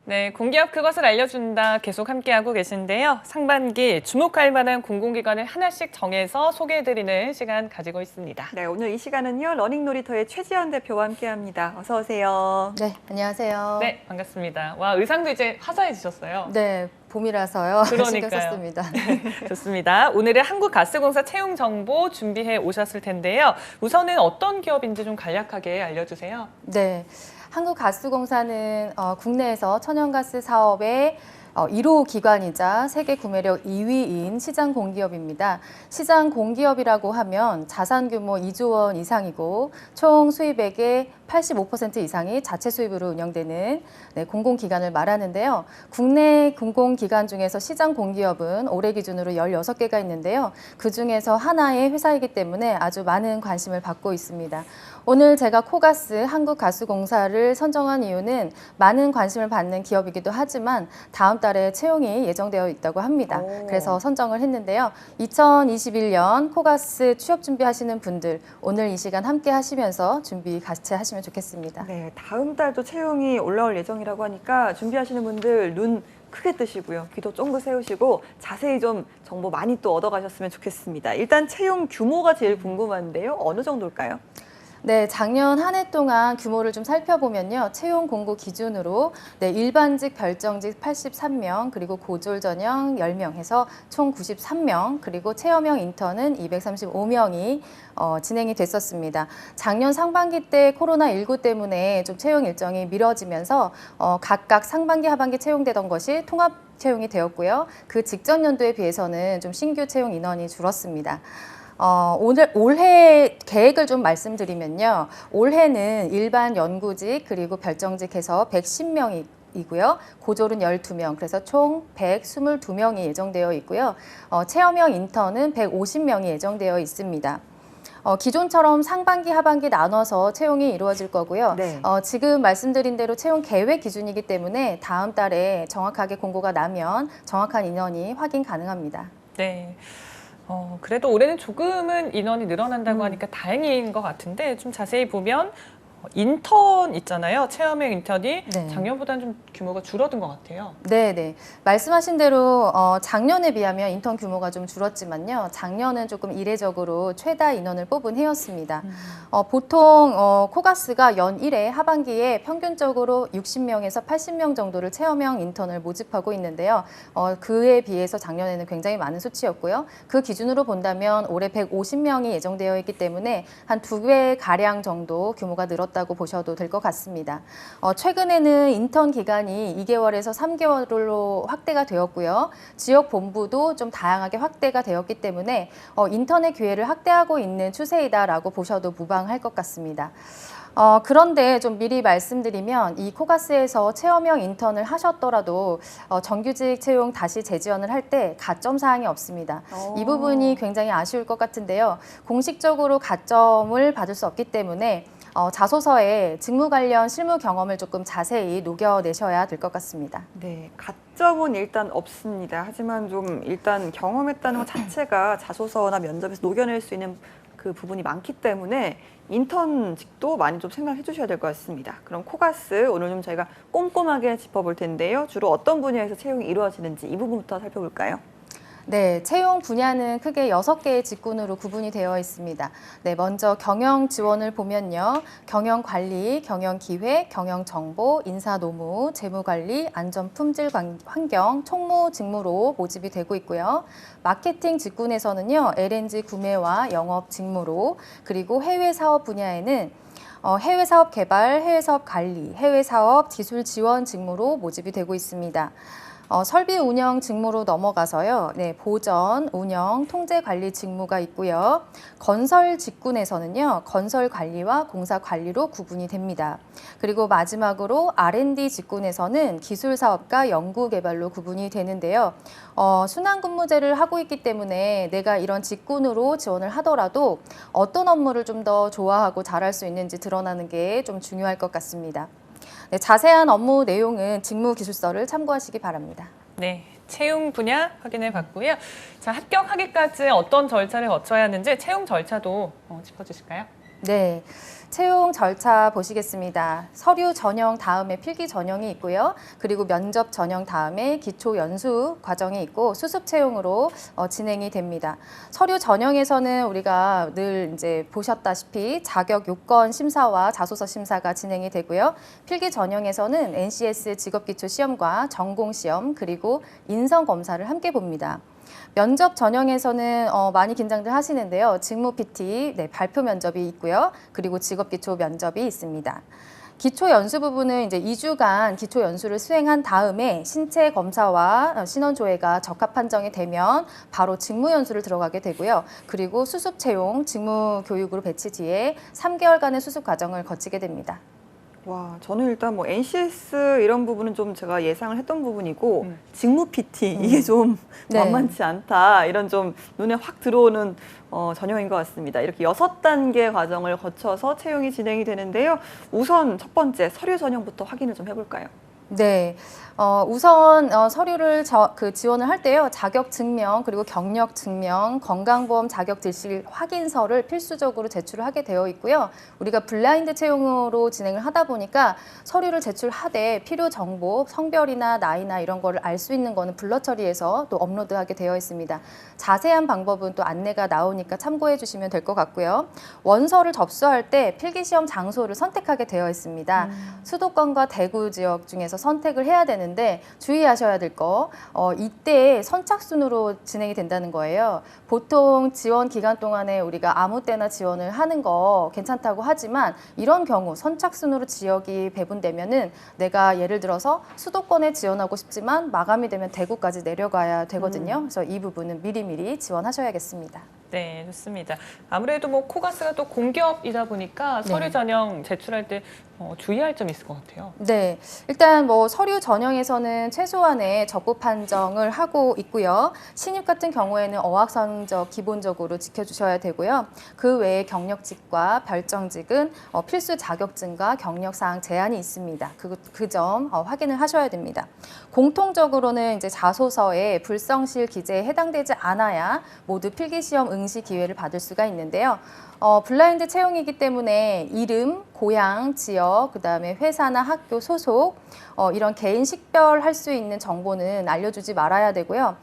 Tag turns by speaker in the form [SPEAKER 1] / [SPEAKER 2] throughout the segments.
[SPEAKER 1] 네, 공기업 그것을 알려준다 계속 함께하고 계신데요. 상반기 주목할 만한 공공기관을 하나씩 정해서 소개해드리는 시간 가지고 있습니다.
[SPEAKER 2] 네, 오늘 이 시간은요, 러닝놀이터의 최지연 대표와 함께합니다. 어서 오세요.
[SPEAKER 3] 네, 안녕하세요.
[SPEAKER 1] 네, 반갑습니다. 와, 의상도 이제 화사해지셨어요.
[SPEAKER 3] 네, 봄이라서요. 신경
[SPEAKER 1] 그러니까요.
[SPEAKER 3] 썼습니다.
[SPEAKER 1] 좋습니다. 오늘은 한국가스공사 채용 정보 준비해 오셨을 텐데요. 우선은 어떤 기업인지 좀 간략하게 알려주세요.
[SPEAKER 3] 네, 한국가스공사는 국내에서 천연가스 사업의 1호 기관이자 세계 구매력 2위인 시장 공기업입니다. 시장 공기업이라고 하면 자산 규모 2조 원 이상이고 총 수입액의 85% 이상이 자체 수입으로 운영되는 공공기관을 말하는데요. 국내 공공기관 중에서 시장 공기업은 올해 기준으로 16개가 있는데요. 그중에서 하나의 회사이기 때문에 아주 많은 관심을 받고 있습니다. 오늘 제가 코가스 한국가스공사를 선정한 이유는 많은 관심을 받는 기업이기도 하지만 다음 달에 채용이 예정되어 있다고 합니다. 그래서 선정을 했는데요. 2021년 코가스 취업 준비하시는 분들 오늘 이 시간 함께 하시면서 준비 같이 하시면 좋겠습니다.
[SPEAKER 2] 네, 다음 달도 채용이 올라올 예정이라고 하니까 준비하시는 분들 눈 크게 뜨시고요. 귀도 쫑긋 세우시고 자세히 좀 정보 많이 또 얻어가셨으면 좋겠습니다. 일단 채용 규모가 제일 궁금한데요. 어느 정도일까요?
[SPEAKER 3] 네, 작년 한 해 동안 규모를 좀 살펴보면요. 채용 공고 기준으로 일반직, 별정직 83명, 그리고 고졸 전형 10명 해서 총 93명, 그리고 체험형 인턴은 235명이 진행이 됐었습니다. 작년 상반기 때 코로나19 때문에 좀 채용 일정이 미뤄지면서 각각 상반기, 하반기 채용되던 것이 통합 채용이 되었고요. 그 직전 연도에 비해서는 좀 신규 채용 인원이 줄었습니다. 올해 계획을 좀 말씀드리면요. 올해는 일반 연구직 그리고 별정직 해서 110명이 이고요. 고졸은 12명, 그래서 총 122명이 예정되어 있고요. 체험형 인턴은 150명이 예정되어 있습니다. 기존처럼 상반기, 하반기 나눠서 채용이 이루어질 거고요.
[SPEAKER 2] 네.
[SPEAKER 3] 지금 말씀드린 대로 채용 계획 기준이기 때문에 다음 달에 정확하게 공고가 나면 정확한 인원이 확인 가능합니다.
[SPEAKER 1] 네. 그래도 올해는 조금은 인원이 늘어난다고 하니까 다행인 것 같은데 좀 자세히 보면 인턴 있잖아요. 체험형 인턴이
[SPEAKER 3] 네.
[SPEAKER 1] 작년보다는 좀 규모가 줄어든 것 같아요.
[SPEAKER 3] 네. 말씀하신 대로 작년에 비하면 인턴 규모가 좀 줄었지만요. 작년은 조금 이례적으로 최다 인원을 뽑은 해였습니다. 보통 코가스가 연 1회 하반기에 평균적으로 60명에서 80명 정도를 체험형 인턴을 모집하고 있는데요. 그에 비해서 작년에는 굉장히 많은 수치였고요. 그 기준으로 본다면 올해 150명이 예정되어 있기 때문에 한 2배 가량 정도 규모가 늘었다고 보셔도 될 것 같습니다. 최근에는 인턴 기간이 2개월에서 3개월로 확대가 되었고요. 지역 본부도 좀 다양하게 확대가 되었기 때문에 인턴의 기회를 확대하고 있는 추세이다라고 보셔도 무방할 것 같습니다. 그런데 좀 미리 말씀드리면 이 코가스에서 체험형 인턴을 하셨더라도 정규직 채용 다시 재지원을 할 때 가점 사항이 없습니다. 이 부분이 굉장히 아쉬울 것 같은데요. 공식적으로 가점을 받을 수 없기 때문에 자소서에 직무 관련 실무 경험을 조금 자세히 녹여내셔야 될 것 같습니다.
[SPEAKER 2] 네, 가점은 일단 없습니다. 하지만 좀 일단 경험했다는 것 자체가 자소서나 면접에서 녹여낼 수 있는 그 부분이 많기 때문에 인턴직도 많이 좀 생각해 주셔야 될 것 같습니다. 그럼 코가스 오늘 좀 저희가 꼼꼼하게 짚어볼 텐데요. 주로 어떤 분야에서 채용이 이루어지는지 이 부분부터 살펴볼까요?
[SPEAKER 3] 네, 채용 분야는 크게 6개의 직군으로 구분이 되어 있습니다. 네, 먼저 경영 지원을 보면요. 경영 관리, 경영 기획, 경영 정보, 인사 노무, 재무 관리, 안전 품질 환경, 총무 직무로 모집이 되고 있고요. 마케팅 직군에서는요. LNG 구매와 영업 직무로, 그리고 해외 사업 분야에는 해외 사업 개발, 해외 사업 관리, 해외 사업 기술 지원 직무로 모집이 되고 있습니다. 설비 운영 직무로 넘어가서요. 네, 보전, 운영, 통제 관리 직무가 있고요. 건설 직군에서는요. 건설 관리와 공사 관리로 구분이 됩니다. 그리고 마지막으로 R&D 직군에서는 기술 사업과 연구 개발로 구분이 되는데요. 순환 근무제를 하고 있기 때문에 내가 이런 직군으로 지원을 하더라도 어떤 업무를 좀 더 좋아하고 잘할 수 있는지 드러나는 게 좀 중요할 것 같습니다. 네, 자세한 업무 내용은 직무기술서를 참고하시기 바랍니다.
[SPEAKER 1] 네, 채용 분야 확인해 봤고요. 자, 합격하기까지 어떤 절차를 거쳐야 하는지 채용 절차도 짚어주실까요?
[SPEAKER 3] 네. 채용 절차 보시겠습니다. 서류 전형 다음에 필기 전형이 있고요. 그리고 면접 전형 다음에 기초 연수 과정이 있고 수습 채용으로 진행이 됩니다. 서류 전형에서는 우리가 늘 이제 보셨다시피 자격 요건 심사와 자소서 심사가 진행이 되고요. 필기 전형에서는 NCS 직업기초 시험과 전공 시험 그리고 인성 검사를 함께 봅니다. 면접 전형에서는 많이 긴장들 하시는데요. 직무 PT, 발표 면접이 있고요. 그리고 직업기초 면접이 있습니다. 기초 연수 부분은 이제 2주간 기초 연수를 수행한 다음에 신체 검사와 신원 조회가 적합 판정이 되면 바로 직무 연수를 들어가게 되고요. 그리고 수습 채용, 직무 교육으로 배치 뒤에 3개월간의 수습 과정을 거치게 됩니다.
[SPEAKER 2] 와, 저는 일단 뭐 NCS 이런 부분은 좀 제가 예상을 했던 부분이고 직무 PT 이게 좀
[SPEAKER 3] 네.
[SPEAKER 2] 만만치 않다 이런 좀 눈에 확 들어오는 전형인 것 같습니다. 이렇게 6단계 과정을 거쳐서 채용이 진행이 되는데요. 우선 첫 번째 서류 전형부터 확인을 좀 해볼까요?
[SPEAKER 3] 네. 우선 서류를 지원을 할 때요. 자격 증명 그리고 경력 증명, 건강보험 자격 질실 확인서를 필수적으로 제출을 하게 되어 있고요. 우리가 블라인드 채용으로 진행을 하다 보니까 서류를 제출하되 필요 정보, 성별이나 나이나 이런 거를 알 수 있는 거는 블러 처리해서 또 업로드하게 되어 있습니다. 자세한 방법은 또 안내가 나오니까 참고해 주시면 될 것 같고요. 원서를 접수할 때 필기시험 장소를 선택하게 되어 있습니다. 수도권과 대구 지역 중에서 선택을 해야 되는데 주의하셔야 될 거, 이때 선착순으로 진행이 된다는 거예요. 보통 지원 기간 동안에 우리가 아무 때나 지원을 하는 거 괜찮다고 하지만 이런 경우 선착순으로 지역이 배분되면은 내가 예를 들어서 수도권에 지원하고 싶지만 마감이 되면 대구까지 내려가야 되거든요. 그래서 이 부분은 미리미리 지원하셔야겠습니다.
[SPEAKER 1] 네, 좋습니다. 아무래도 뭐 코가스가 또 공기업이다 보니까 서류
[SPEAKER 3] 네.
[SPEAKER 1] 전형 제출할 때 주의할 점이 있을 것 같아요.
[SPEAKER 3] 네, 일단 뭐 서류 전형에서는 최소한의 적부 판정을 하고 있고요. 신입 같은 경우에는 어학 성적 기본적으로 지켜주셔야 되고요. 그 외에 경력직과 별정직은 필수 자격증과 경력사항 제한이 있습니다. 그 점 확인을 하셔야 됩니다. 공통적으로는 이제 자소서에 불성실 기재에 해당되지 않아야 모두 필기시험 응시 기회를 받을 수가 있는데요. 블라인드 채용이기 때문에 이름, 고향, 지역, 그다음에 회사나 학교 소속, 이런 개인 식별할 수 있는 정보는 알려주지 말아야 되고요.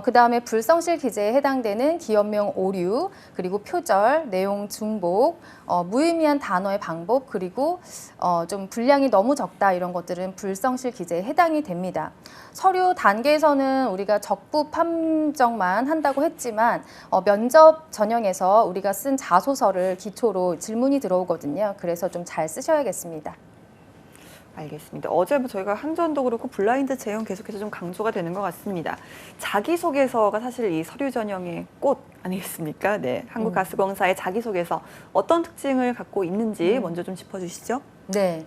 [SPEAKER 3] 그다음에 불성실 기재에 해당되는 기업명 오류, 그리고 표절, 내용 중복, 무의미한 단어의 방법, 그리고 좀 분량이 너무 적다 이런 것들은 불성실 기재에 해당이 됩니다. 서류 단계에서는 우리가 적부 판정만 한다고 했지만 면접 전형에서 우리가 쓴 자소서를 기초로 질문이 들어오거든요. 그래서 좀 잘 쓰셔야겠습니다.
[SPEAKER 2] 알겠습니다. 어제 저희가 한전도 그렇고 블라인드 채용 계속해서 좀 강조가 되는 것 같습니다. 자기소개서가 사실 이 서류 전형의 꽃 아니겠습니까? 네, 한국가스공사의 자기소개서 어떤 특징을 갖고 있는지 먼저 좀 짚어주시죠.
[SPEAKER 3] 네.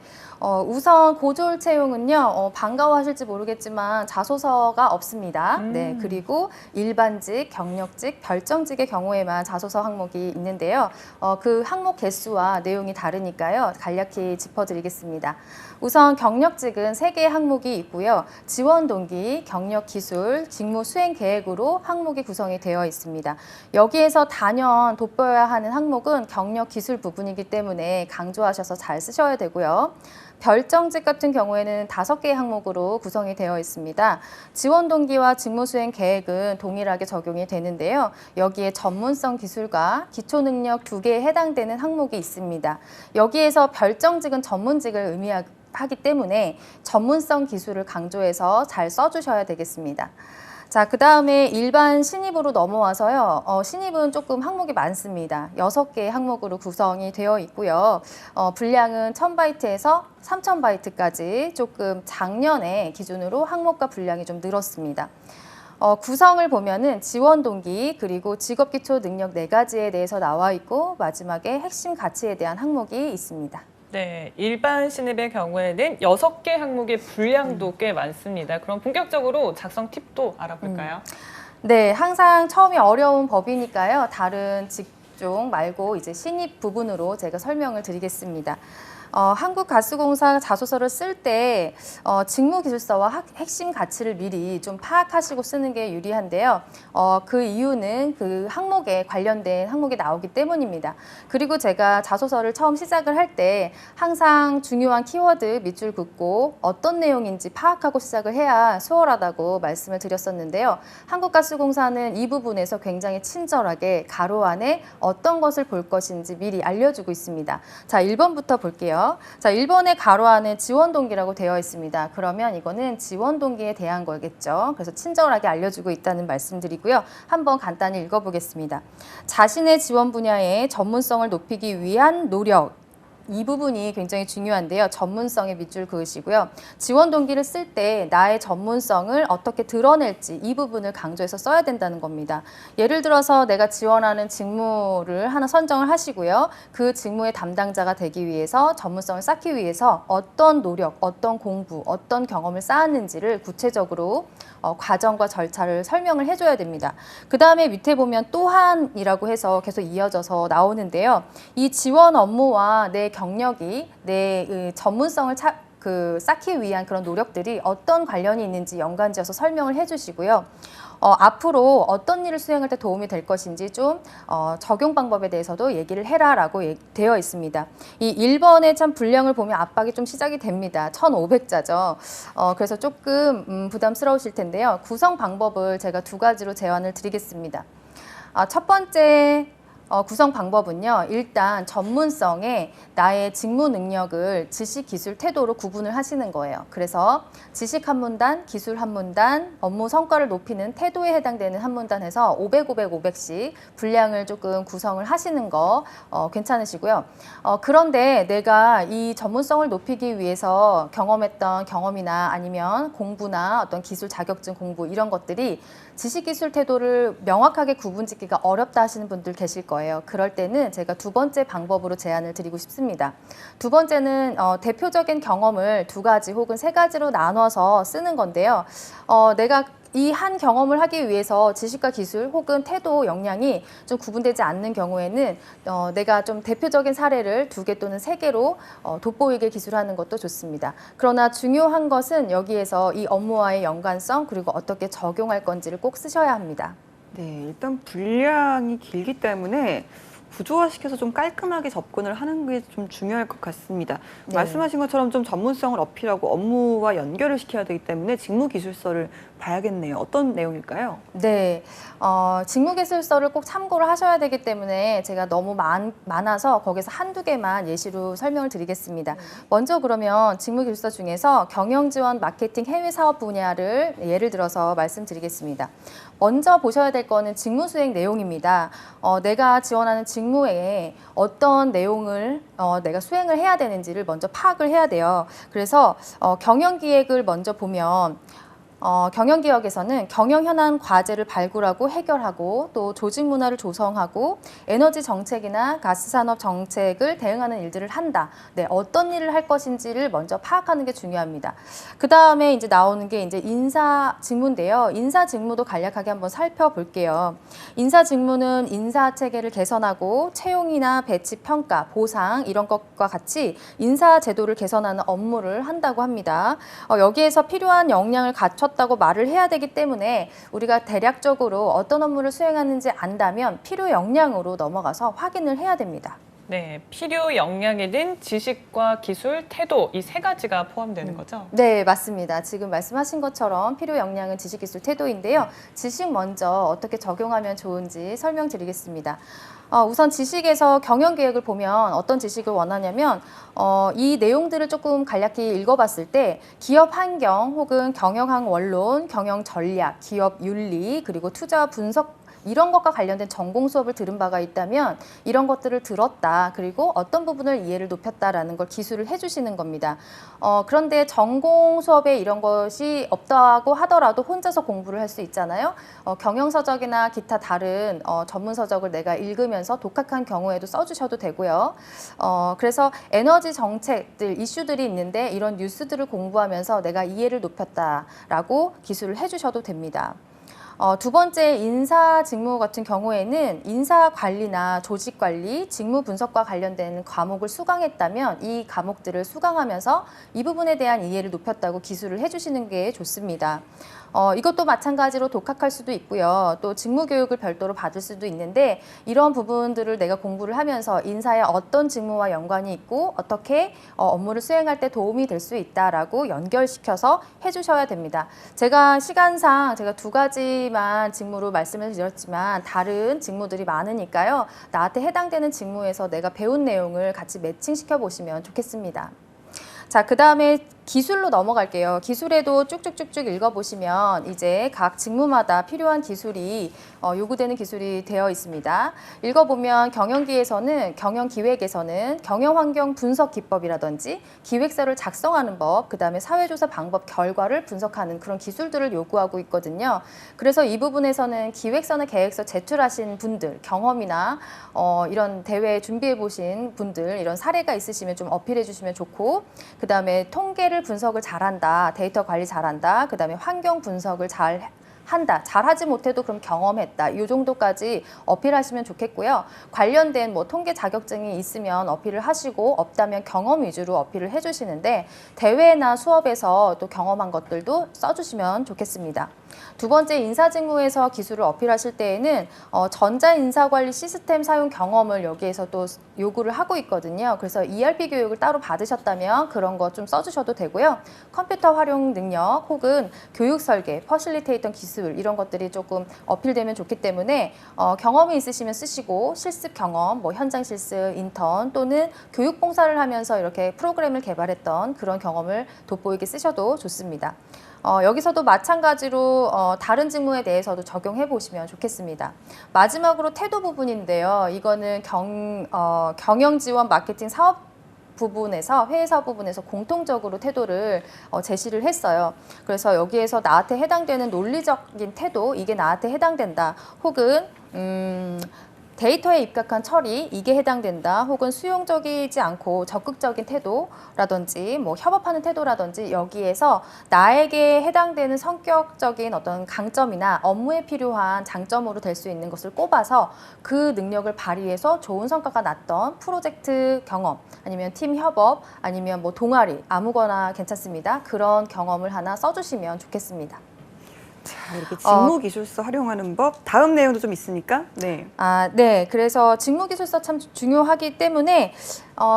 [SPEAKER 3] 우선 고졸 채용은요, 반가워하실지 모르겠지만 자소서가 없습니다. 네. 그리고 일반직, 경력직, 별정직의 경우에만 자소서 항목이 있는데요. 그 항목 개수와 내용이 다르니까요. 간략히 짚어드리겠습니다. 우선 경력직은 3개의 항목이 있고요. 지원 동기, 경력 기술, 직무 수행 계획으로 항목이 구성이 되어 있습니다. 여기에서 단연 돋보여야 하는 항목은 경력 기술 부분이기 때문에 강조하셔서 잘 쓰셔야 되고요. 별정직 같은 경우에는 5개의 항목으로 구성이 되어 있습니다. 지원 동기와 직무 수행 계획은 동일하게 적용이 되는데요. 여기에 전문성 기술과 기초 능력 2개에 해당되는 항목이 있습니다. 여기에서 별정직은 전문직을 의미하기 때문에 전문성 기술을 강조해서 잘 써주셔야 되겠습니다. 자, 그 다음에 일반 신입으로 넘어와서요. 신입은 조금 항목이 많습니다. 6개의 항목으로 구성이 되어 있고요. 분량은 1000바이트에서 3000바이트까지 조금 작년에 기준으로 항목과 분량이 좀 늘었습니다. 구성을 보면은 지원 동기 그리고 직업 기초 능력 4가지에 대해서 나와 있고 마지막에 핵심 가치에 대한 항목이 있습니다.
[SPEAKER 1] 네, 일반 신입의 경우에는 6개 항목의 분량도 꽤 많습니다. 그럼 본격적으로 작성 팁도 알아볼까요?
[SPEAKER 3] 네, 항상 처음이 어려운 법이니까요. 다른 직종 말고 이제 신입 부분으로 제가 설명을 드리겠습니다. 한국가스공사 자소서를 쓸 때 직무기술서와 핵심 가치를 미리 좀 파악하시고 쓰는 게 유리한데요. 그 이유는 그 항목에 관련된 항목이 나오기 때문입니다. 그리고 제가 자소서를 처음 시작을 할 때 항상 중요한 키워드 밑줄 긋고 어떤 내용인지 파악하고 시작을 해야 수월하다고 말씀을 드렸었는데요. 한국가스공사는 이 부분에서 굉장히 친절하게 가로 안에 어떤 것을 볼 것인지 미리 알려주고 있습니다. 자, 1번부터 볼게요. 자, 1번의 가로 안에 지원 동기라고 되어 있습니다. 그러면 이거는 지원 동기에 대한 거겠죠. 그래서 친절하게 알려주고 있다는 말씀드리고요. 한번 간단히 읽어보겠습니다. 자신의 지원 분야의 전문성을 높이기 위한 노력. 이 부분이 굉장히 중요한데요. 전문성에 밑줄 그으시고요. 지원 동기를 쓸 때 나의 전문성을 어떻게 드러낼지 이 부분을 강조해서 써야 된다는 겁니다. 예를 들어서 내가 지원하는 직무를 하나 선정을 하시고요. 그 직무의 담당자가 되기 위해서 전문성을 쌓기 위해서 어떤 노력, 어떤 공부, 어떤 경험을 쌓았는지를 구체적으로 과정과 절차를 설명을 해줘야 됩니다. 그 다음에 밑에 보면 또한이라고 해서 계속 이어져서 나오는데요. 이 지원 업무와 내 경력이 내 전문성을 쌓기 위한 그런 노력들이 어떤 관련이 있는지 연관지어서 설명을 해주시고요. 앞으로 어떤 일을 수행할 때 도움이 될 것인지 좀 적용 방법에 대해서도 얘기를 해라라고 되어 있습니다. 이 1번의 참 분량을 보면 압박이 좀 시작이 됩니다. 1500자죠. 그래서 조금 부담스러우실 텐데요. 구성 방법을 제가 2가지로 제안을 드리겠습니다. 첫 번째 구성 방법은요. 일단 전문성에 나의 직무 능력을 지식, 기술, 태도로 구분을 하시는 거예요. 그래서 지식 한 문단, 기술 한 문단, 업무 성과를 높이는 태도에 해당되는 한 문단에서 500, 500, 500씩 분량을 조금 구성을 하시는 거 괜찮으시고요. 그런데 내가 이 전문성을 높이기 위해서 경험했던 경험이나 아니면 공부나 어떤 기술 자격증 공부 이런 것들이 지식, 기술, 태도를 명확하게 구분짓기가 어렵다 하시는 분들 계실 거예요. 그럴 때는 제가 2번째 방법으로 제안을 드리고 싶습니다. 2번째는 대표적인 경험을 2가지 혹은 3가지로 나눠서 쓰는 건데요. 내가 이 한 경험을 하기 위해서 지식과 기술 혹은 태도, 역량이 좀 구분되지 않는 경우에는 내가 좀 대표적인 사례를 2개 또는 3개로 돋보이게 기술하는 것도 좋습니다. 그러나 중요한 것은 여기에서 이 업무와의 연관성 그리고 어떻게 적용할 건지를 꼭 쓰셔야 합니다.
[SPEAKER 2] 네, 일단 분량이 길기 때문에 구조화시켜서 좀 깔끔하게 접근을 하는 게 좀 중요할 것 같습니다.
[SPEAKER 3] 네.
[SPEAKER 2] 말씀하신 것처럼 좀 전문성을 어필하고 업무와 연결을 시켜야 되기 때문에 직무기술서를 봐야겠네요. 어떤 내용일까요?
[SPEAKER 3] 네, 직무기술서를 꼭 참고를 하셔야 되기 때문에 제가 너무 많아서 거기서 1~2개만 예시로 설명을 드리겠습니다. 먼저 그러면 직무기술서 중에서 경영지원, 마케팅, 해외사업 분야를 예를 들어서 말씀드리겠습니다. 먼저 보셔야 될 거는 직무수행 내용입니다. 내가 지원하는 직무에 어떤 내용을 내가 수행을 해야 되는지를 먼저 파악을 해야 돼요. 그래서 경영기획을 먼저 보면 경영기획에서는 경영 현안 과제를 발굴하고 해결하고 또 조직 문화를 조성하고 에너지 정책이나 가스 산업 정책을 대응하는 일들을 한다. 네, 어떤 일을 할 것인지를 먼저 파악하는 게 중요합니다. 그 다음에 이제 나오는 게 이제 인사 직무인데요. 인사 직무도 간략하게 한번 살펴볼게요. 인사 직무는 인사 체계를 개선하고 채용이나 배치, 평가, 보상 이런 것과 같이 인사 제도를 개선하는 업무를 한다고 합니다. 여기에서 필요한 역량을 갖췄다고 말을 해야 되기 때문에 우리가 대략적으로 어떤 업무를 수행하는지 안다면 필요 역량으로 넘어가서 확인을 해야 됩니다.
[SPEAKER 1] 네, 필요 역량에는 지식과 기술, 태도 이 3가지가 포함되는 거죠?
[SPEAKER 3] 네, 맞습니다. 지금 말씀하신 것처럼 필요 역량은 지식, 기술, 태도인데요. 지식 먼저 어떻게 적용하면 좋은지 설명드리겠습니다. 우선 지식에서 경영계획을 보면 어떤 지식을 원하냐면 이 내용들을 조금 간략히 읽어봤을 때 기업 환경 혹은 경영학 원론, 경영 전략, 기업 윤리, 그리고 투자 분석 이런 것과 관련된 전공 수업을 들은 바가 있다면 이런 것들을 들었다. 그리고 어떤 부분을 이해를 높였다라는 걸 기술을 해주시는 겁니다. 그런데 전공 수업에 이런 것이 없다고 하더라도 혼자서 공부를 할 수 있잖아요. 경영서적이나 기타 다른 전문서적을 내가 읽으면서 독학한 경우에도 써주셔도 되고요. 그래서 에너지 정책들, 이슈들이 있는데 이런 뉴스들을 공부하면서 내가 이해를 높였다라고 기술을 해주셔도 됩니다. 두 번째 인사 직무 같은 경우에는 인사 관리나 조직 관리, 직무 분석과 관련된 과목을 수강했다면 이 과목들을 수강하면서 이 부분에 대한 이해를 높였다고 기술을 해주시는 게 좋습니다. 이것도 마찬가지로 독학할 수도 있고요. 또 직무 교육을 별도로 받을 수도 있는데 이런 부분들을 내가 공부를 하면서 인사에 어떤 직무와 연관이 있고 어떻게 업무를 수행할 때 도움이 될 수 있다라고 연결시켜서 해주셔야 됩니다. 제가 시간상 제가 2가지만 직무로 말씀을 드렸지만 다른 직무들이 많으니까요. 나한테 해당되는 직무에서 내가 배운 내용을 같이 매칭시켜 보시면 좋겠습니다. 자, 그 다음에 기술로 넘어갈게요. 기술에도 쭉쭉쭉쭉 읽어보시면 이제 각 직무마다 필요한 기술이 요구되는 기술이 되어 있습니다. 읽어보면 경영기획에서는 경영환경 분석 기법이라든지 기획서를 작성하는 법, 그 다음에 사회조사 방법 결과를 분석하는 그런 기술들을 요구하고 있거든요. 그래서 이 부분에서는 기획서나 계획서 제출하신 분들, 경험이나 이런 대회 준비해 보신 분들, 이런 사례가 있으시면 좀 어필해 주시면 좋고, 그 다음에 통계를 분석을 잘한다, 데이터 관리 잘한다, 그 다음에 환경 분석을 잘한다, 잘하지 못해도 그럼 경험했다, 이 정도까지 어필하시면 좋겠고요. 관련된 뭐 통계 자격증이 있으면 어필을 하시고 없다면 경험 위주로 어필을 해주시는데 대회나 수업에서 또 경험한 것들도 써주시면 좋겠습니다. 두 번째, 인사직무에서 기술을 어필하실 때에는 전자인사관리 시스템 사용 경험을 여기에서 또 요구를 하고 있거든요. 그래서 ERP 교육을 따로 받으셨다면 그런 거 좀 써주셔도 되고요. 컴퓨터 활용 능력 혹은 교육 설계, 퍼실리테이터 기술 이런 것들이 조금 어필되면 좋기 때문에 경험이 있으시면 쓰시고 실습 경험, 뭐 현장 실습, 인턴 또는 교육 봉사를 하면서 이렇게 프로그램을 개발했던 그런 경험을 돋보이게 쓰셔도 좋습니다. 여기서도 마찬가지로 다른 직무에 대해서도 적용해 보시면 좋겠습니다. 마지막으로 태도 부분인데요. 이거는 경영 지원 마케팅 사업 부분에서 회의사 부분에서 공통적으로 태도를 제시를 했어요. 그래서 여기에서 나한테 해당되는 논리적인 태도, 이게 나한테 해당된다. 혹은 데이터에 입각한 처리, 이게 해당된다. 혹은 수용적이지 않고 적극적인 태도라든지 뭐 협업하는 태도라든지 여기에서 나에게 해당되는 성격적인 어떤 강점이나 업무에 필요한 장점으로 될 수 있는 것을 꼽아서 그 능력을 발휘해서 좋은 성과가 났던 프로젝트 경험 아니면 팀 협업 아니면 뭐 동아리 아무거나 괜찮습니다. 그런 경험을 하나 써주시면 좋겠습니다.
[SPEAKER 2] 자, 이렇게 직무기술서 활용하는 법, 다음 내용도 좀 있으니까. 네.
[SPEAKER 3] 네. 그래서 직무기술서 참 중요하기 때문에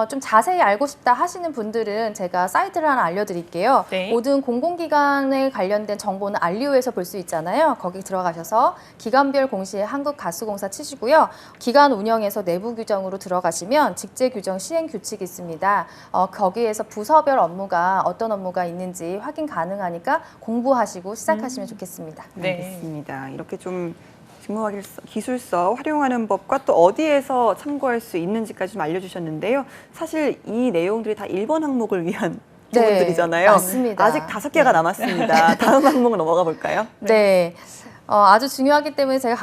[SPEAKER 3] 좀 자세히 알고 싶다 하시는 분들은 제가 사이트를 하나 알려드릴게요.
[SPEAKER 1] 네.
[SPEAKER 3] 모든 공공기관에 관련된 정보는 알리오에서 볼 수 있잖아요. 거기 들어가셔서 기관별 공시에 한국가스공사 치시고요. 기관 운영에서 내부 규정으로 들어가시면 직제 규정 시행 규칙이 있습니다. 거기에서 부서별 업무가 어떤 업무가 있는지 확인 가능하니까 공부하시고 시작하시면 좋겠습니다.
[SPEAKER 1] 네.
[SPEAKER 2] 알겠습니다. 이렇게 좀 기술서 활용하는 법과 또 어디에서 참고할 수 있는지까지 좀 알려주셨는데요. 사실 이 내용들이 다 1번 항목을 위한 부분들이잖아요.
[SPEAKER 3] 맞습니다.
[SPEAKER 2] 아직 5개가 남았습니다. 다음 항목 넘어가 볼까요?
[SPEAKER 3] 네. 아주 중요하기 때문에 제가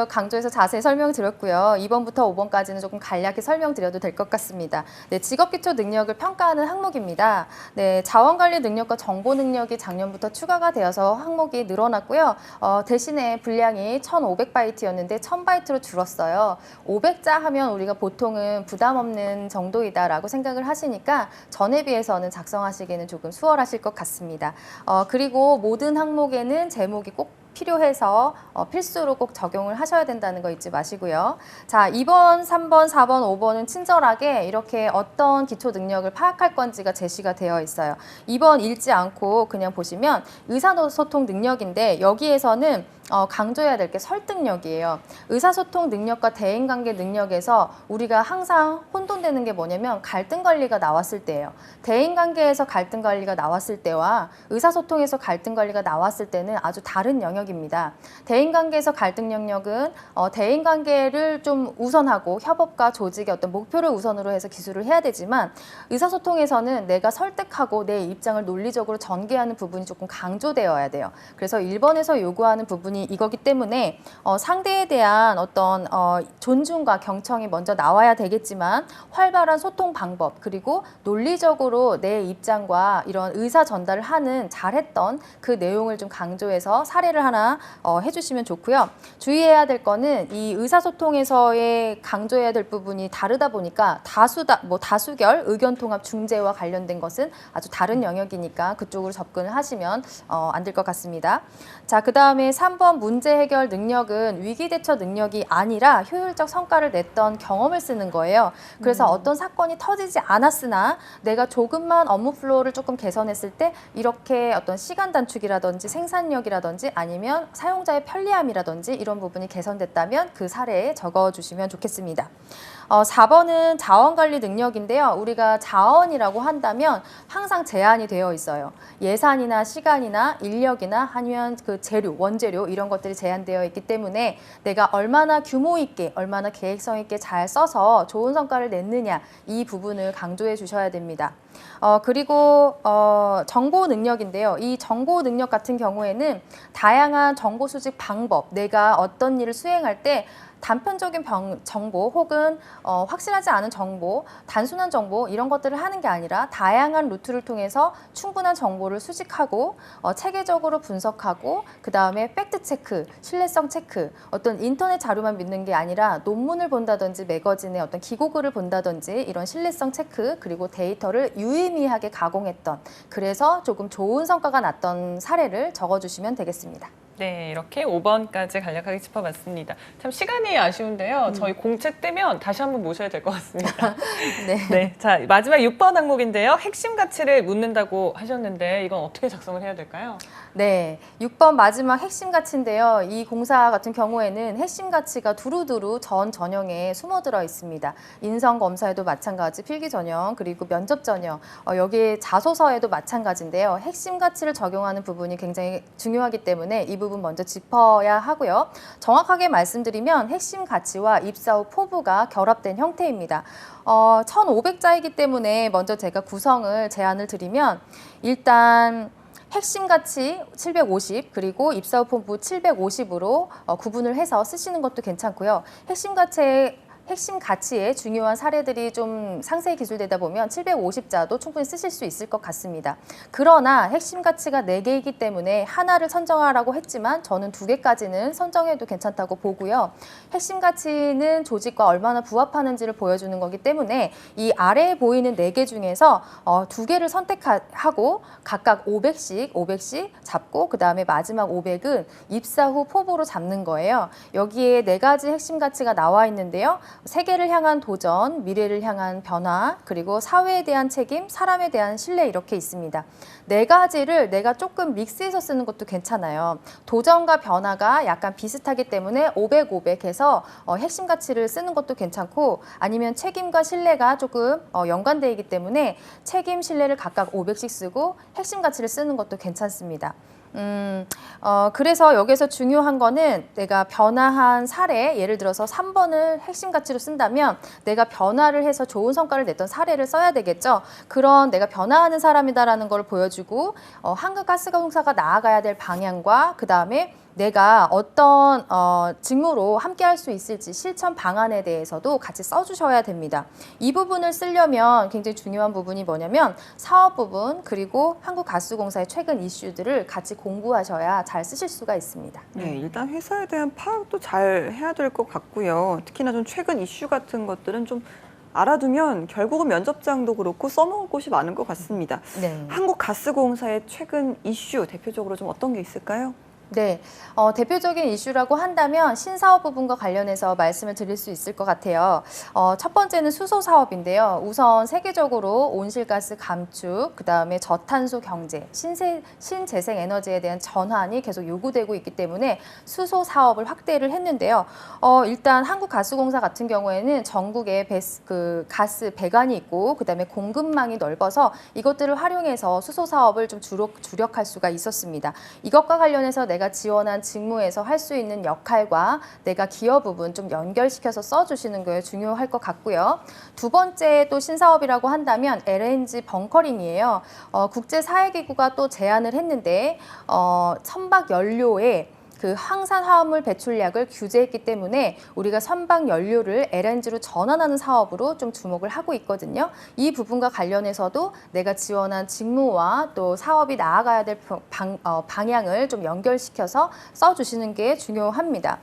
[SPEAKER 3] 강조해서 자세히 설명드렸고요. 2번부터 5번까지는 조금 간략히 설명드려도 될 것 같습니다. 네, 직업기초 능력을 평가하는 항목입니다. 네, 자원관리 능력과 정보 능력이 작년부터 추가가 되어서 항목이 늘어났고요. 대신에 분량이 1,500바이트였는데 1,000바이트로 줄었어요. 500자 하면 우리가 보통은 부담 없는 정도이다라고 생각을 하시니까 전에 비해서는 작성하시기에는 조금 수월하실 것 같습니다. 그리고 모든 항목에는 제목이 꼭 필요해서 필수로 꼭 적용을 하셔야 된다는 거 잊지 마시고요. 자, 2번, 3번, 4번, 5번은 친절하게 이렇게 어떤 기초 능력을 파악할 건지가 제시가 되어 있어요. 2번 읽지 않고 그냥 보시면 의사소통 능력인데 여기에서는 강조해야 될 게 설득력이에요. 의사소통 능력과 대인관계 능력에서 우리가 항상 혼돈되는 게 뭐냐면 갈등 관리가 나왔을 때예요. 대인관계에서 갈등 관리가 나왔을 때와 의사소통에서 갈등 관리가 나왔을 때는 아주 다른 영역입니다. 대인관계에서 갈등 영역은 대인관계를 좀 우선하고 협업과 조직의 어떤 목표를 우선으로 해서 기술을 해야 되지만 의사소통에서는 내가 설득하고 내 입장을 논리적으로 전개하는 부분이 조금 강조되어야 돼요. 그래서 1번에서 요구하는 부분이 부분이 이거기 때문에 상대에 대한 어떤 존중과 경청이 먼저 나와야 되겠지만 활발한 소통 방법 그리고 논리적으로 내 입장과 이런 의사 전달을 하는 잘했던 그 내용을 좀 강조해서 사례를 하나 해주시면 좋고요. 주의해야 될 거는 이 의사소통에서의 강조해야 될 부분이 다르다 보니까 다수결, 의견통합, 중재와 관련된 것은 아주 다른 영역이니까 그쪽으로 접근을 하시면 안 될 것 같습니다. 자, 그 다음에 3번 문제 해결 능력은 위기 대처 능력이 아니라 효율적 성과를 냈던 경험을 쓰는 거예요. 그래서 어떤 사건이 터지지 않았으나 내가 조금만 업무 플로우를 조금 개선했을 때 이렇게 어떤 시간 단축이라든지 생산력이라든지 아니면 사용자의 편리함이라든지 이런 부분이 개선됐다면 그 사례에 적어주시면 좋겠습니다. 4번은 자원관리 능력인데요. 우리가 자원이라고 한다면 항상 제한이 되어 있어요. 예산이나 시간이나 인력이나 아니면 그 재료, 원재료 이런 것들이 제한되어 있기 때문에 내가 얼마나 규모 있게, 얼마나 계획성 있게 잘 써서 좋은 성과를 냈느냐 이 부분을 강조해 주셔야 됩니다. 그리고 정보 능력인데요. 이 정보 능력 같은 경우에는 다양한 정보 수집 방법, 내가 어떤 일을 수행할 때 단편적인 정보 혹은 확실하지 않은 정보, 단순한 정보 이런 것들을 하는 게 아니라 다양한 루트를 통해서 충분한 정보를 수집하고 체계적으로 분석하고 그 다음에 팩트 체크, 신뢰성 체크, 어떤 인터넷 자료만 믿는 게 아니라 논문을 본다든지 매거진의 어떤 기고글을 본다든지 이런 신뢰성 체크 그리고 데이터를 유의미하게 가공했던 그래서 조금 좋은 성과가 났던 사례를 적어주시면 되겠습니다.
[SPEAKER 1] 네, 이렇게 5번까지 간략하게 짚어봤습니다. 참 시간이 아쉬운데요. 저희 공채 뜨면 다시 한번 모셔야 될 것 같습니다.
[SPEAKER 3] 네.
[SPEAKER 1] 네, 자 마지막 6번 항목인데요. 핵심 가치를 묻는다고 하셨는데 이건 어떻게 작성을 해야 될까요?
[SPEAKER 3] 네, 6번 마지막 핵심 가치인데요. 이 공사 같은 경우에는 핵심 가치가 두루두루 전 전형에 숨어들어 있습니다. 인성 검사에도 마찬가지, 필기 전형, 그리고 면접 전형, 여기 자소서에도 마찬가지인데요. 핵심 가치를 적용하는 부분이 굉장히 중요하기 때문에 이 부분 먼저 짚어야 하고요. 정확하게 말씀드리면 핵심 가치와 입사 후 포부가 결합된 형태입니다. 1,500자이기 때문에 먼저 제가 구성을 제안을 드리면 일단 핵심 가치 750 그리고 입사 후 포부 750으로 구분을 해서 쓰시는 것도 괜찮고요. 핵심 가치의 중요한 사례들이 좀 상세히 기술되다 보면 750자도 충분히 쓰실 수 있을 것 같습니다. 그러나 핵심 가치가 4개이기 때문에 하나를 선정하라고 했지만 저는 2개까지는 선정해도 괜찮다고 보고요. 핵심 가치는 조직과 얼마나 부합하는지를 보여주는 거기 때문에 이 아래에 보이는 4개 중에서 2개를 선택하고 각각 500씩 잡고 그 다음에 마지막 500은 입사 후 포부로 잡는 거예요. 여기에 4가지 핵심 가치가 나와 있는데요. 세계를 향한 도전, 미래를 향한 변화, 그리고 사회에 대한 책임, 사람에 대한 신뢰 이렇게 있습니다. 4가지를 내가 조금 믹스해서 쓰는 것도 괜찮아요. 도전과 변화가 약간 비슷하기 때문에 500, 500 해서 핵심 가치를 쓰는 것도 괜찮고 아니면 책임과 신뢰가 조금 연관되어 있기 때문에 책임, 신뢰를 각각 500씩 쓰고 핵심 가치를 쓰는 것도 괜찮습니다. 그래서 여기서 중요한 거는 내가 변화한 사례, 예를 들어서 3번을 핵심 가치로 쓴다면 내가 변화를 해서 좋은 성과를 냈던 사례를 써야 되겠죠. 그런 내가 변화하는 사람이다라는 걸 보여주고 한국가스공사가 나아가야 될 방향과 그 다음에 내가 어떤 직무로 함께 할 수 있을지 실천 방안에 대해서도 같이 써주셔야 됩니다. 이 부분을 쓰려면 굉장히 중요한 부분이 뭐냐면 사업 부분 그리고 한국가스공사의 최근 이슈들을 같이 공부하셔야 잘 쓰실 수가 있습니다.
[SPEAKER 2] 네, 일단 회사에 대한 파악도 잘 해야 될 것 같고요. 특히나 좀 최근 이슈 같은 것들은 좀 알아두면 결국은 면접장도 그렇고 써먹을 곳이 많은 것 같습니다.
[SPEAKER 3] 네.
[SPEAKER 2] 한국가스공사의 최근 이슈 대표적으로 좀 어떤 게 있을까요?
[SPEAKER 3] 네, 대표적인 이슈라고 한다면 신사업 부분과 관련해서 말씀을 드릴 수 있을 것 같아요. 첫 번째는 수소 사업인데요. 우선 세계적으로 온실가스 감축, 그 다음에 저탄소 경제, 신재생 에너지에 대한 전환이 계속 요구되고 있기 때문에 수소 사업을 확대를 했는데요. 일단 한국가스공사 같은 경우에는 전국에 가스 배관이 있고 그 다음에 공급망이 넓어서 이것들을 활용해서 수소 사업을 좀 주력할 수가 있었습니다. 이것과 관련해서 내가 지원한 직무에서 할 수 있는 역할과 내가 기여 부분 좀 연결시켜서 써주시는 게 중요할 것 같고요. 두 번째 또 신사업이라고 한다면 LNG 벙커링이에요. 국제사회기구가 또 제안을 했는데 선박 연료에 그 황산 화합물 배출량을 규제했기 때문에 우리가 선박 연료를 LNG로 전환하는 사업으로 좀 주목을 하고 있거든요. 이 부분과 관련해서도 내가 지원한 직무와 또 사업이 나아가야 될 방향을 좀 연결시켜서 써주시는 게 중요합니다.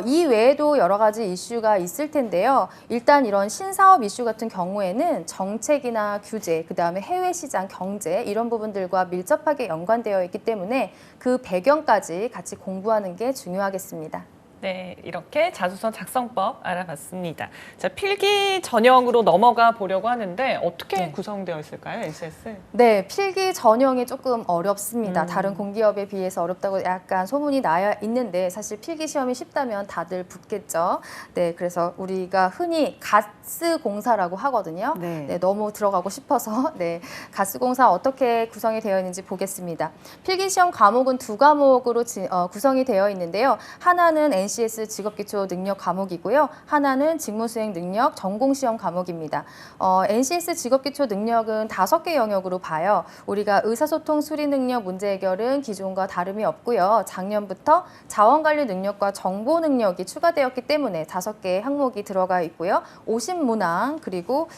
[SPEAKER 3] 이 외에도 여러 가지 이슈가 있을 텐데요. 일단 이런 신사업 이슈 같은 경우에는 정책이나 규제, 그다음에 해외 시장 경제 이런 부분들과 밀접하게 연관되어 있기 때문에 그 배경까지 같이 공부하는 게 중요하겠습니다.
[SPEAKER 1] 네, 이렇게 자소서 작성법 알아봤습니다. 자, 필기 전형으로 넘어가 보려고 하는데 어떻게
[SPEAKER 3] 네.
[SPEAKER 1] 구성되어 있을까요, NCS?
[SPEAKER 3] 네, 필기 전형이 조금 어렵습니다. 다른 공기업에 비해서 어렵다고 약간 소문이 나야 있는데 사실 필기 시험이 쉽다면 다들 붙겠죠. 네, 그래서 우리가 흔히 가스공사라고 하거든요.
[SPEAKER 2] 네.
[SPEAKER 3] 너무 들어가고 싶어서 네, 가스공사 어떻게 구성이 되어 있는지 보겠습니다. 필기 시험 과목은 두 과목으로 구성이 되어 있는데요. 하나는 NCS 직업기초 능력 과목이고요. 하나는 직무수행 능력 전공시험 과목입니다. NCS 직업기초 능력은 5개 영역으로 봐요. 우리가 의사소통 수리 능력 문제 해결은 기존과 다름이 없고요. 작년부터 자원관리 능력과 정보 능력이 추가되었기 때문에 5개의 항목이 들어가 있고요. 오신문항 그리고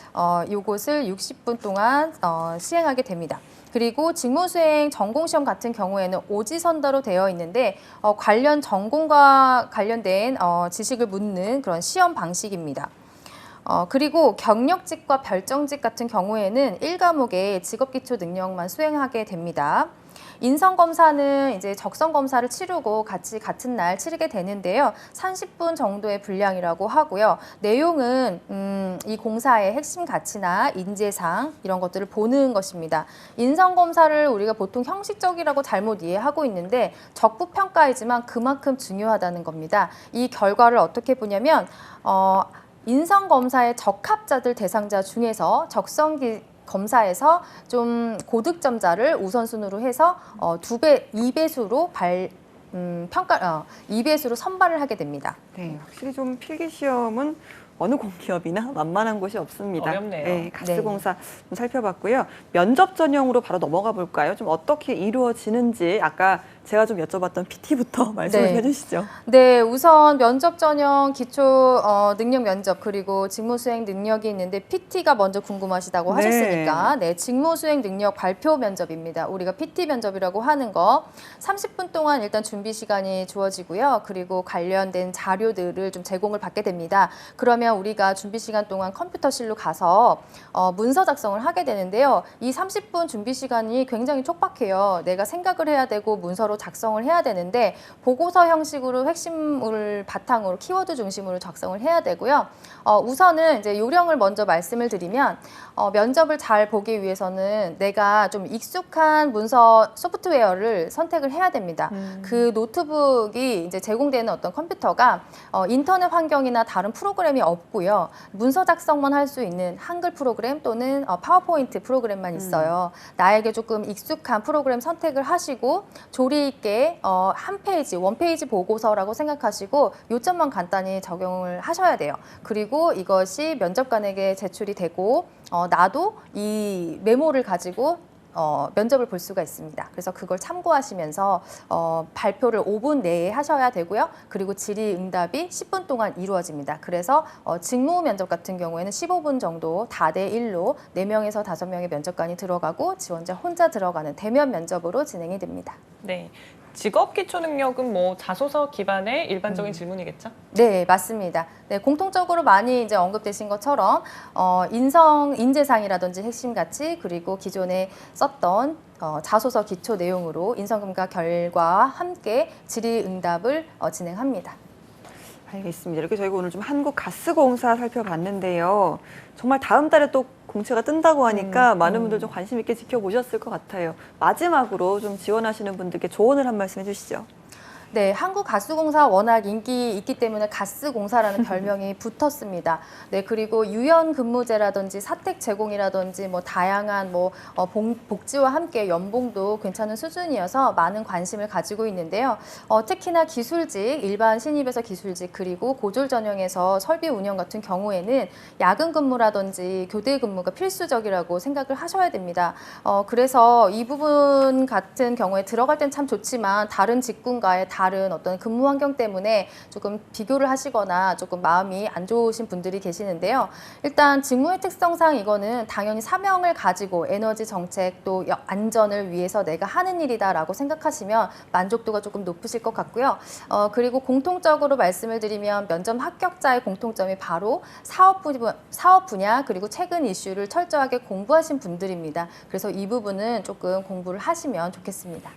[SPEAKER 3] 이것을 60분 동안 시행하게 됩니다. 그리고 직무수행 전공시험 같은 경우에는 오지선다로 되어 있는데 관련 전공과 관련된 지식을 묻는 그런 시험 방식입니다. 그리고 경력직과 별정직 같은 경우에는 1과목의 직업기초 능력만 수행하게 됩니다. 인성검사는 이제 적성검사를 치르고 같은 날 치르게 되는데요. 30분 정도의 분량이라고 하고요. 내용은 이 공사의 핵심 가치나 인재상 이런 것들을 보는 것입니다. 인성검사를 우리가 보통 형식적이라고 잘못 이해하고 있는데 적부평가이지만 그만큼 중요하다는 겁니다. 이 결과를 어떻게 보냐면 인성검사의 적합자들 대상자 중에서 검사에서 좀 고득점자를 우선순위로 해서 2배수로 2배수로 선발을 하게 됩니다.
[SPEAKER 2] 네, 확실히 좀 필기 시험은 어느 공기업이나 만만한 곳이 없습니다.
[SPEAKER 1] 어렵네요.
[SPEAKER 2] 네, 가스공사 좀 살펴봤고요. 면접 전형으로 바로 넘어가 볼까요? 좀 어떻게 이루어지는지 아까 제가 좀 여쭤봤던 PT부터 말씀을 해주시죠.
[SPEAKER 3] 네, 우선 면접 전형 기초 능력 면접 그리고 직무수행 능력이 있는데 PT가 먼저 궁금하시다고 하셨으니까 네, 직무수행 능력 발표 면접입니다. 우리가 PT 면접이라고 하는 거 30분 동안 일단 준비 시간이 주어지고요. 그리고 관련된 자료들을 좀 제공을 받게 됩니다. 그러면 우리가 준비 시간 동안 컴퓨터실로 가서 문서 작성을 하게 되는데요. 이 30분 준비 시간이 굉장히 촉박해요. 내가 생각을 해야 되고 문서로 작성을 해야 되는데 보고서 형식으로 핵심을 바탕으로 키워드 중심으로 작성을 해야 되고요. 우선은 이제 요령을 먼저 말씀을 드리면 면접을 잘 보기 위해서는 내가 좀 익숙한 문서 소프트웨어를 선택을 해야 됩니다. 그 노트북이 이제 제공되는 어떤 컴퓨터가 인터넷 환경이나 다른 프로그램이 없고요. 문서 작성만 할 수 있는 한글 프로그램 또는 파워포인트 프로그램만 있어요. 나에게 조금 익숙한 프로그램 선택을 하시고 조리 있게 한 페이지, 원페이지 보고서라고 생각하시고 요점만 간단히 적용을 하셔야 돼요. 그리고 이것이 면접관에게 제출이 되고 나도 이 메모를 가지고 면접을 볼 수가 있습니다. 그래서 그걸 참고하시면서 발표를 5분 내에 하셔야 되고요. 그리고 질의응답이 10분 동안 이루어집니다. 그래서 직무 면접 같은 경우에는 15분 정도 다대 1로 4명에서 5명의 면접관이 들어가고 지원자 혼자 들어가는 대면 면접으로 진행이 됩니다.
[SPEAKER 1] 네. 직업 기초 능력은 뭐 자소서 기반의 일반적인 질문이겠죠?
[SPEAKER 3] 네, 맞습니다. 네, 공통적으로 많이 이제 언급되신 것처럼 인재상이라든지 핵심 가치 그리고 기존에 썼던 자소서 기초 내용으로 인성검사 결과와 함께 질의응답을 진행합니다.
[SPEAKER 2] 알겠습니다. 이렇게 저희가 오늘 좀 한국가스공사 살펴봤는데요. 정말 다음 달에 또 공채가 뜬다고 하니까 많은 분들 좀 관심 있게 지켜보셨을 것 같아요. 마지막으로 좀 지원하시는 분들께 조언을 한 말씀 해주시죠.
[SPEAKER 3] 네, 한국가스공사 워낙 인기 있기 때문에 가스공사라는 별명이 붙었습니다. 네, 그리고 유연근무제라든지 사택 제공이라든지 뭐 다양한 복지와 함께 연봉도 괜찮은 수준이어서 많은 관심을 가지고 있는데요. 특히나 기술직, 일반 신입에서 기술직 그리고 고졸 전형에서 설비 운영 같은 경우에는 야근 근무라든지 교대 근무가 필수적이라고 생각을 하셔야 됩니다. 그래서 이 부분 같은 경우에 들어갈 땐 참 좋지만 다른 직군과의 다른 어떤 근무 환경 때문에 조금 비교를 하시거나 조금 마음이 안 좋으신 분들이 계시는데요. 일단 직무의 특성상 이거는 당연히 사명을 가지고 에너지 정책 또 안전을 위해서 내가 하는 일이다라고 생각하시면 만족도가 조금 높으실 것 같고요. 그리고 공통적으로 말씀을 드리면 면접 합격자의 공통점이 바로 사업 분야 그리고 최근 이슈를 철저하게 공부하신 분들입니다. 그래서 이 부분은 조금 공부를 하시면 좋겠습니다.